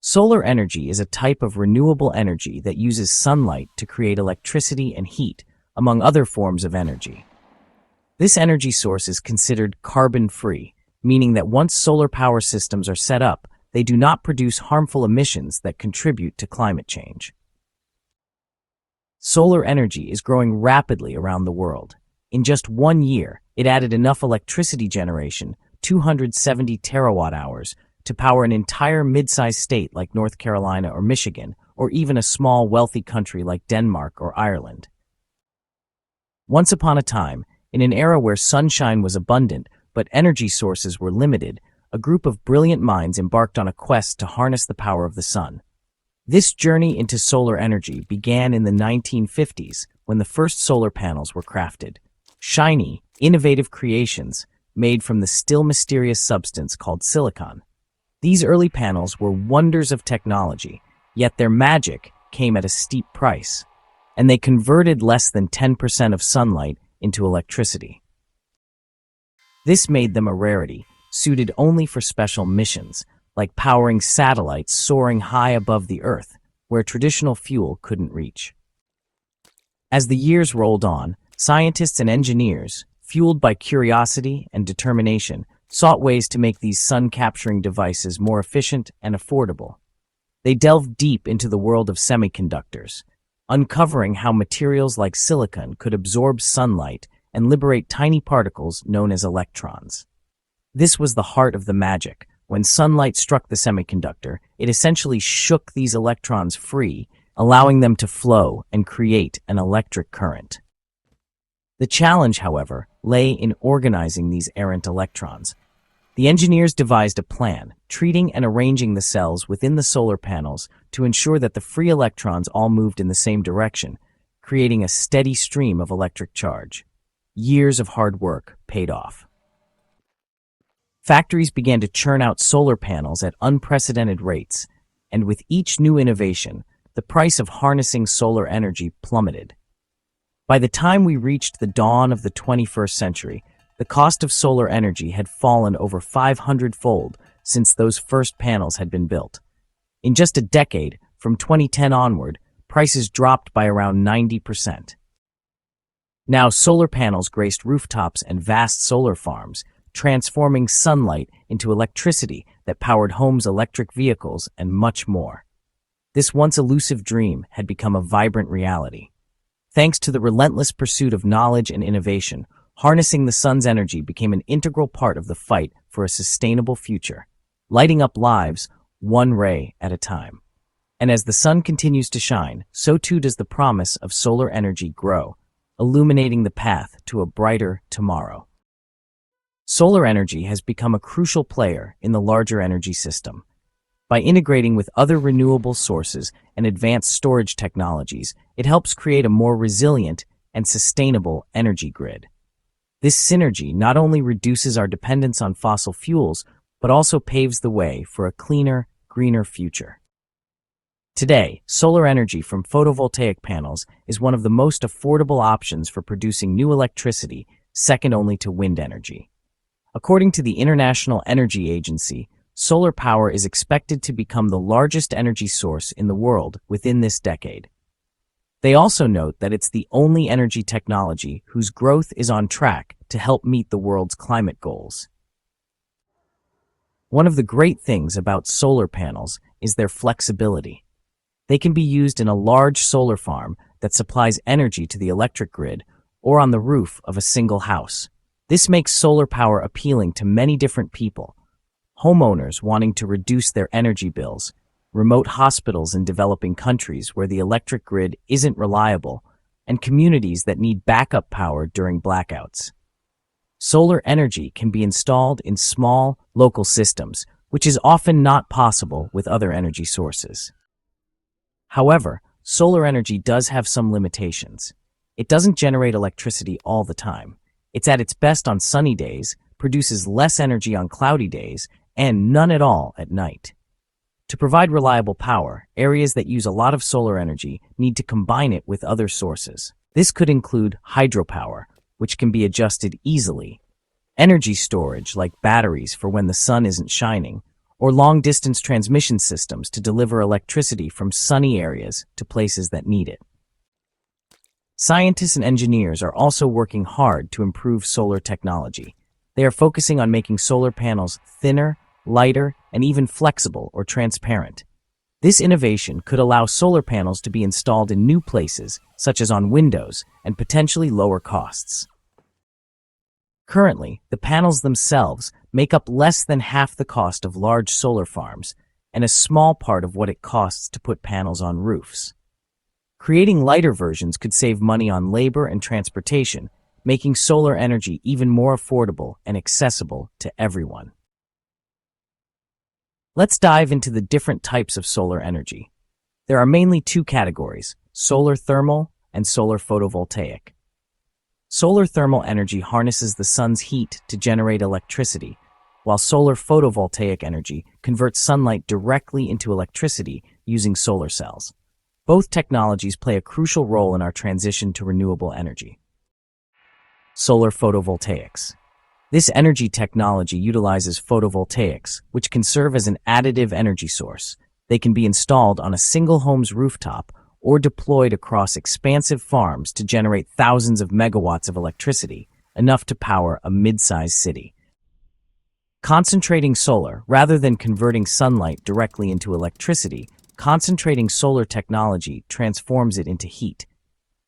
Solar energy is a type of renewable energy that uses sunlight to create electricity and heat, among other forms of energy. This energy source is considered carbon-free, meaning that once solar power systems are set up, they do not produce harmful emissions that contribute to climate change. Solar energy is growing rapidly around the world. In just 1 year, it added enough electricity generation, 270 terawatt-hours, to power an entire mid-sized state like North Carolina or Michigan, or even a small, wealthy country like Denmark or Ireland. Once upon a time, in an era where sunshine was abundant but energy sources were limited, a group of brilliant minds embarked on a quest to harness the power of the sun. This journey into solar energy began in the 1950s when the first solar panels were crafted. Shiny, innovative creations made from the still mysterious substance called silicon. These early panels were wonders of technology, yet their magic came at a steep price, and they converted less than 10% of sunlight into electricity. This made them a rarity, suited only for special missions, like powering satellites soaring high above the Earth, where traditional fuel couldn't reach. As the years rolled on, scientists and engineers, fueled by curiosity and determination, sought ways to make these sun-capturing devices more efficient and affordable. They delved deep into the world of semiconductors, uncovering how materials like silicon could absorb sunlight and liberate tiny particles known as electrons. This was the heart of the magic. When sunlight struck the semiconductor, it essentially shook these electrons free, allowing them to flow and create an electric current. The challenge, however, lay in organizing these errant electrons. The engineers devised a plan, treating and arranging the cells within the solar panels to ensure that the free electrons all moved in the same direction, creating a steady stream of electric charge. Years of hard work paid off. Factories began to churn out solar panels at unprecedented rates, and with each new innovation, the price of harnessing solar energy plummeted. By the time we reached the dawn of the 21st century, the cost of solar energy had fallen over 500-fold since those first panels had been built. In just a decade, from 2010 onward, prices dropped by around 90%. Now, solar panels graced rooftops and vast solar farms, transforming sunlight into electricity that powered homes, electric vehicles, and much more. This once elusive dream had become a vibrant reality. Thanks to the relentless pursuit of knowledge and innovation, harnessing the sun's energy became an integral part of the fight for a sustainable future, lighting up lives one ray at a time. And as the sun continues to shine, so too does the promise of solar energy grow, illuminating the path to a brighter tomorrow. Solar energy has become a crucial player in the larger energy system. By integrating with other renewable sources and advanced storage technologies, it helps create a more resilient and sustainable energy grid. This synergy not only reduces our dependence on fossil fuels, but also paves the way for a cleaner, greener future. Today, solar energy from photovoltaic panels is one of the most affordable options for producing new electricity, second only to wind energy. According to the International Energy Agency, solar power is expected to become the largest energy source in the world within this decade. They also note that it's the only energy technology whose growth is on track to help meet the world's climate goals. One of the great things about solar panels is their flexibility. They can be used in a large solar farm that supplies energy to the electric grid or on the roof of a single house. This makes solar power appealing to many different people: homeowners wanting to reduce their energy bills, remote hospitals in developing countries where the electric grid isn't reliable, and communities that need backup power during blackouts. Solar energy can be installed in small, local systems, which is often not possible with other energy sources. However, solar energy does have some limitations. It doesn't generate electricity all the time. It's at its best on sunny days, produces less energy on cloudy days, and none at all at night. To provide reliable power, areas that use a lot of solar energy need to combine it with other sources. This could include hydropower, which can be adjusted easily, energy storage like batteries for when the sun isn't shining, or long-distance transmission systems to deliver electricity from sunny areas to places that need it. Scientists and engineers are also working hard to improve solar technology. They are focusing on making solar panels thinner, lighter, and even flexible or transparent. This innovation could allow solar panels to be installed in new places, such as on windows, and potentially lower costs. Currently, the panels themselves make up less than half the cost of large solar farms and a small part of what it costs to put panels on roofs. Creating lighter versions could save money on labor and transportation, making solar energy even more affordable and accessible to everyone. Let's dive into the different types of solar energy. There are mainly two categories: solar thermal and solar photovoltaic. Solar thermal energy harnesses the sun's heat to generate electricity, while solar photovoltaic energy converts sunlight directly into electricity using solar cells. Both technologies play a crucial role in our transition to renewable energy. Solar photovoltaics. This energy technology utilizes photovoltaics, which can serve as an additive energy source. They can be installed on a single home's rooftop or deployed across expansive farms to generate thousands of megawatts of electricity, enough to power a mid-sized city. Concentrating solar, rather than converting sunlight directly into electricity, concentrating solar technology transforms it into heat.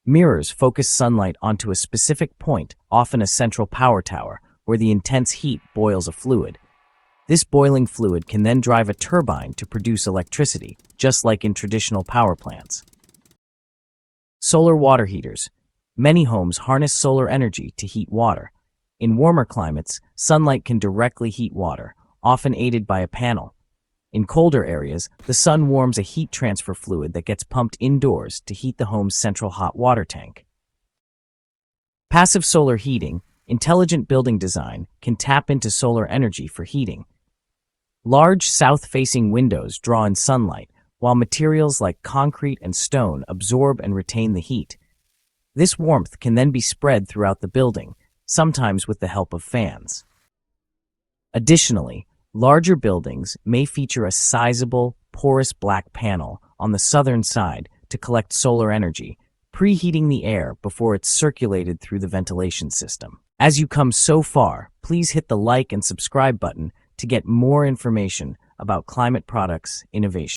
Mirrors focus sunlight onto a specific point, often a central power tower, where the intense heat boils a fluid. This boiling fluid can then drive a turbine to produce electricity, just like in traditional power plants. Solar water heaters. Many homes harness solar energy to heat water. In warmer climates, sunlight can directly heat water, often aided by a panel. In colder areas, the sun warms a heat transfer fluid that gets pumped indoors to heat the home's central hot water tank. Passive solar heating. Intelligent building design can tap into solar energy for heating. Large south-facing windows draw in sunlight, while materials like concrete and stone absorb and retain the heat. This warmth can then be spread throughout the building, sometimes with the help of fans. Additionally, larger buildings may feature a sizable, porous black panel on the southern side to collect solar energy, preheating the air before it's circulated through the ventilation system. As you come so far, please hit the like and subscribe button to get more information about climate products innovation.